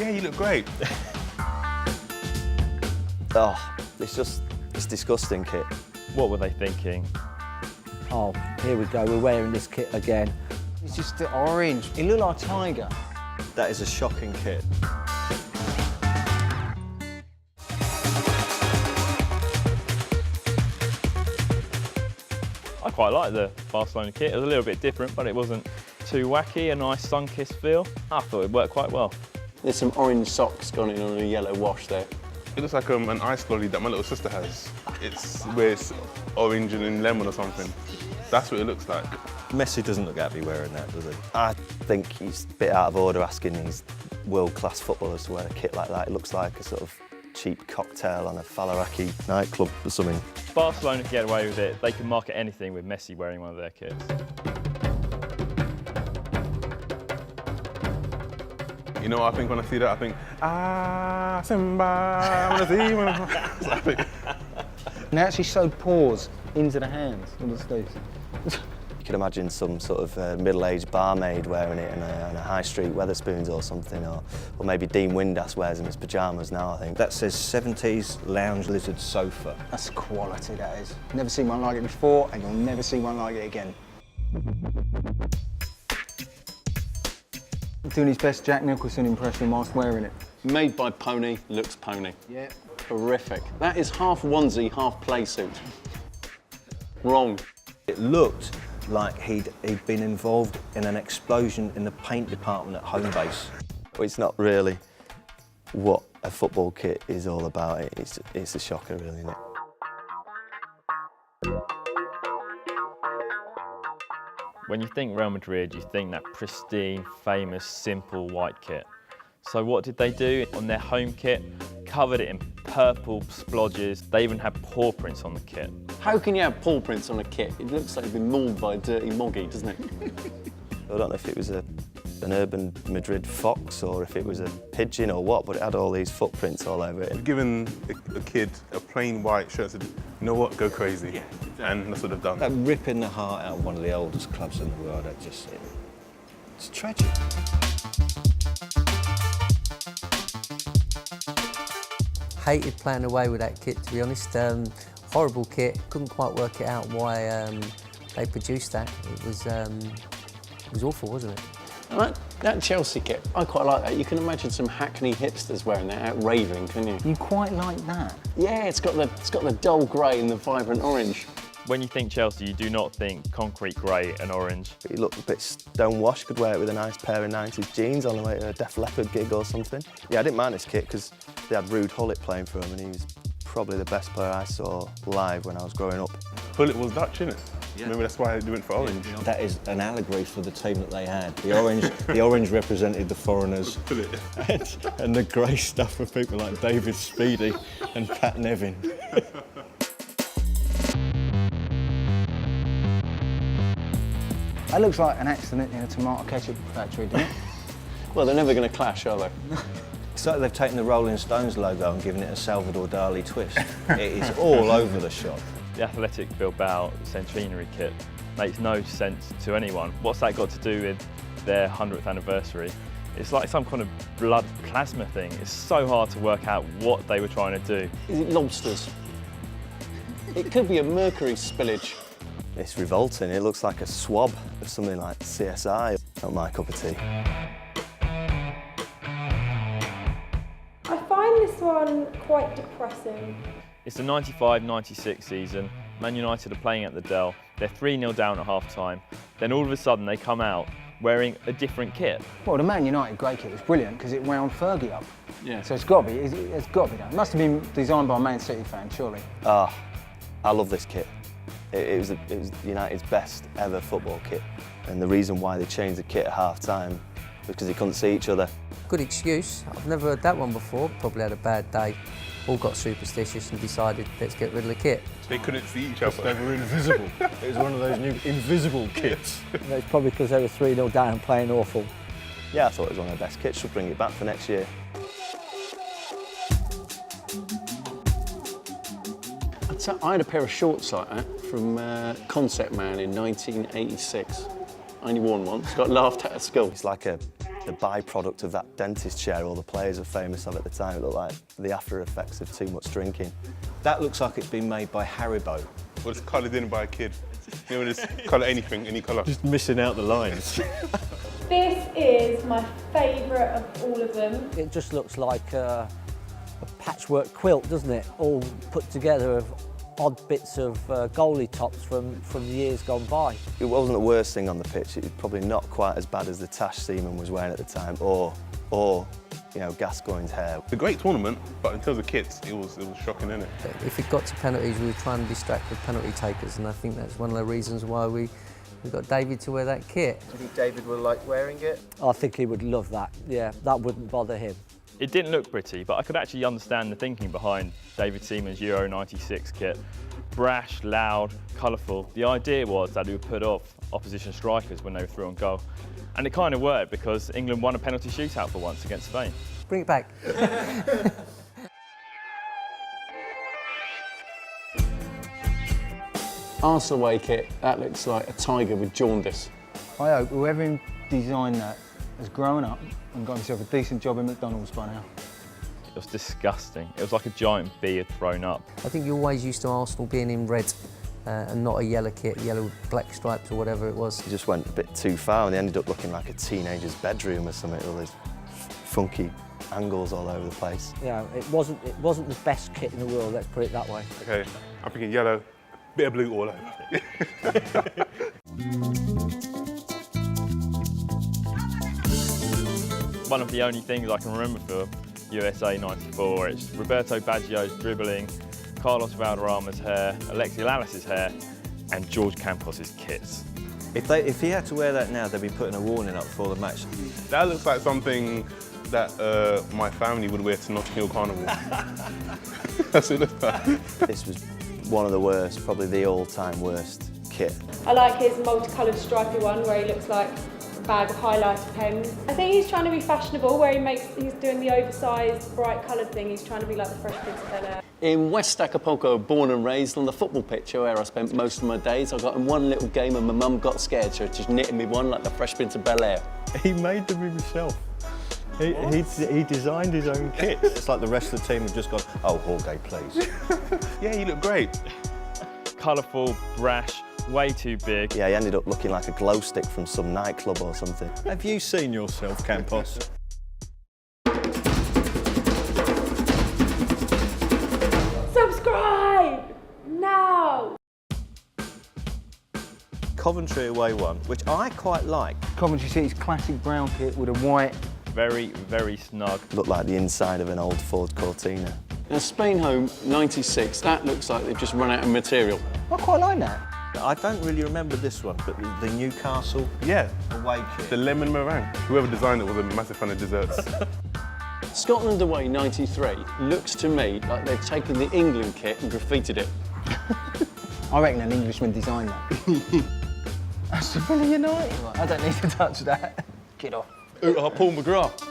Yeah, you look great. Oh, it's disgusting kit. What were they thinking? Oh, here we go, we're wearing this kit again. It's just the orange. It looked like a tiger. That is a shocking kit. I quite like the Barcelona kit. It was a little bit different, but it wasn't too wacky, a nice sun-kissed feel. I thought it worked quite well. There's some orange socks gone in on a yellow wash there. It looks like an ice lolly that my little sister has. It's where it's orange and lemon or something. That's what it looks like. Messi doesn't look happy wearing that, does he? I think he's a bit out of order asking these world-class footballers to wear a kit like that. It looks like a sort of cheap cocktail on a Falaraki nightclub or something. Barcelona can get away with it. They can market anything with Messi wearing one of their kits. You know what I think when I see that? I think, ah, Simba, I wanna see him. So I think, And they actually showed paws into the hands on the sleeves. You can imagine some sort of middle-aged barmaid wearing it in a high street Weatherspoons or something, or maybe Dean Windass wears them as pyjamas now, I think. That says 70s lounge lizard sofa. That's quality, that is. Never seen one like it before, and you'll never see one like it again. Doing his best Jack Nicholson impression whilst wearing it. Made by Pony, looks pony. Yeah. Horrific. That is half onesie, half play suit. Wrong. It looked like he'd been involved in an explosion in the paint department at home base. But it's not really what a football kit is all about. It's a shocker, really, isn't it? When you think Real Madrid, you think that pristine, famous, simple white kit. So what did they do? On their home kit, covered it in purple splodges. They even had paw prints on the kit. How can you have paw prints on a kit? It looks like it's been mauled by a dirty moggy, doesn't it? I don't know if it was an urban Madrid fox or if it was a pigeon or what, but it had all these footprints all over it. giving a kid a plain white shirt, said, you know what, go crazy. Yeah. And that's what they've done. That ripping the heart out of one of the oldest clubs in the world, it's tragic. Hated playing away with that kit, to be honest. Horrible kit. Couldn't quite work it out why they produced that. It was awful, wasn't it? That Chelsea kit, I quite like that. You can imagine some hackney hipsters wearing that out raving, can you? You quite like that? Yeah, it's got the dull grey and the vibrant orange. When you think Chelsea, you do not think concrete grey and orange. He looked a bit stonewashed, could wear it with a nice pair of 90s jeans on the way to a Def Leppard gig or something. Yeah, I didn't mind this kit because they had Ruud Gullit playing for him and he was probably the best player I saw live when I was growing up. Gullit was Dutch, innit? Yeah. Maybe that's why they went for orange. That is an allegory for the team that they had. The orange represented the foreigners, and the grey stuff for people like David Speedy and Pat Nevin. That looks like an accident in a tomato ketchup factory, doesn't it? Well, they're never going to clash, are they? It's like they've taken the Rolling Stones logo and given it a Salvador Dali twist. It is all over the shop. The Athletic Bilbao centenary kit makes no sense to anyone. What's that got to do with their 100th anniversary? It's like some kind of blood plasma thing. It's so hard to work out what they were trying to do. Is it lobsters? It could be a mercury spillage. It's revolting. It looks like a swab of something like CSI. Not my cup of tea. I find this one quite depressing. It's the 95-96 season. Man United are playing at the Dell. They're 3-0 down at half-time. Then all of a sudden they come out wearing a different kit. Well, the Man United grey kit was brilliant because it wound Fergie up. Yeah. So it's got to be done. It must have been designed by a Man City fan, surely. Ah, I love this kit. It was United's best ever football kit. And the reason why they changed the kit at half-time was because they couldn't see each other. Good excuse. I've never heard that one before. Probably had a bad day. All got superstitious and decided, let's get rid of the kit. They couldn't see each other. They were invisible. It was one of those new invisible kits. It's probably because they were 3-0 down playing awful. Yeah, I thought it was one of the best kits. Should bring it back for next year. I had a pair of shorts like that from Concept Man in 1986. I only worn one. Got laughed at school. It's like a The byproduct of that dentist chair all the players were famous of at the time, it looked like the after effects of too much drinking. That looks like it's been made by Haribo. Or just coloured in by a kid. You know, just colour anything, any colour. Just missing out the lines. This is my favourite of all of them. It just looks like a patchwork quilt, doesn't it? All put together of odd bits of goalie tops from the years gone by. It wasn't the worst thing on the pitch. It was probably not quite as bad as the Tash Seaman was wearing at the time, or you know, Gascoigne's hair. It's a great tournament, but in terms of kits, it was shocking, innit? If it got to penalties, we were trying to distract the penalty takers, and I think that's one of the reasons why we got David to wear that kit. Do you think David will like wearing it? I think he would love that. Yeah, that wouldn't bother him. It didn't look pretty, but I could actually understand the thinking behind David Seaman's Euro 96 kit. Brash, loud, colourful. The idea was that it would put off opposition strikers when they were through on goal. And it kind of worked because England won a penalty shootout for once against Spain. Bring it back. Arsenal away kit, that looks like a tiger with jaundice. I hope whoever designed that has grown up and got himself a decent job in McDonald's by now. It was disgusting. It was like a giant bee had thrown up. I think you're always used to Arsenal being in red and not a yellow kit, yellow with black stripes or whatever it was. He just went a bit too far and they ended up looking like a teenager's bedroom or something, all these funky angles all over the place. Yeah, it wasn't the best kit in the world, let's put it that way. Okay, I'm thinking yellow, bit of blue all over. One of the only things I can remember for USA 94, it's Roberto Baggio's dribbling, Carlos Valderrama's hair, Alexi Lalas's hair, and George Campos's kits. If he had to wear that now, they'd be putting a warning up before the match. That looks like something that my family would wear to Notting Hill Carnival. That's what it looks like. This was one of the worst, probably the all-time worst kit. I like his multicoloured stripy one where he looks like a bag of highlighter pens. I think he's trying to be fashionable where he's doing the oversized, bright coloured thing. He's trying to be like the Fresh Prince of Bel-Air. In West Acapulco, born and raised on the football pitch where I spent most of my days, I got in one little game and my mum got scared, so just knitting me one like the Fresh Prince of Bel-Air. He made them himself. He designed his own kit. It's like the rest of the team have just gone, oh, Jorge, please. Yeah, you look great. Colourful, brash, way too big. Yeah, he ended up looking like a glow stick from some nightclub or something. Have you seen yourself, Campos? Subscribe now! Coventry away one, which I quite like. Coventry City's classic brown kit with a white. Very, very snug. Looked like the inside of an old Ford Cortina. Now, Spain home, 96, that looks like they've just run out of material. I quite like that. I don't really remember this one, but the Newcastle Yeah, away kit. the lemon meringue. Whoever designed it was a massive fan of desserts. Scotland away, 93, looks to me like they've taken the England kit and graffitied it. I reckon an Englishman designed that. That's a United. I don't need to touch that. Get off. Paul McGrath.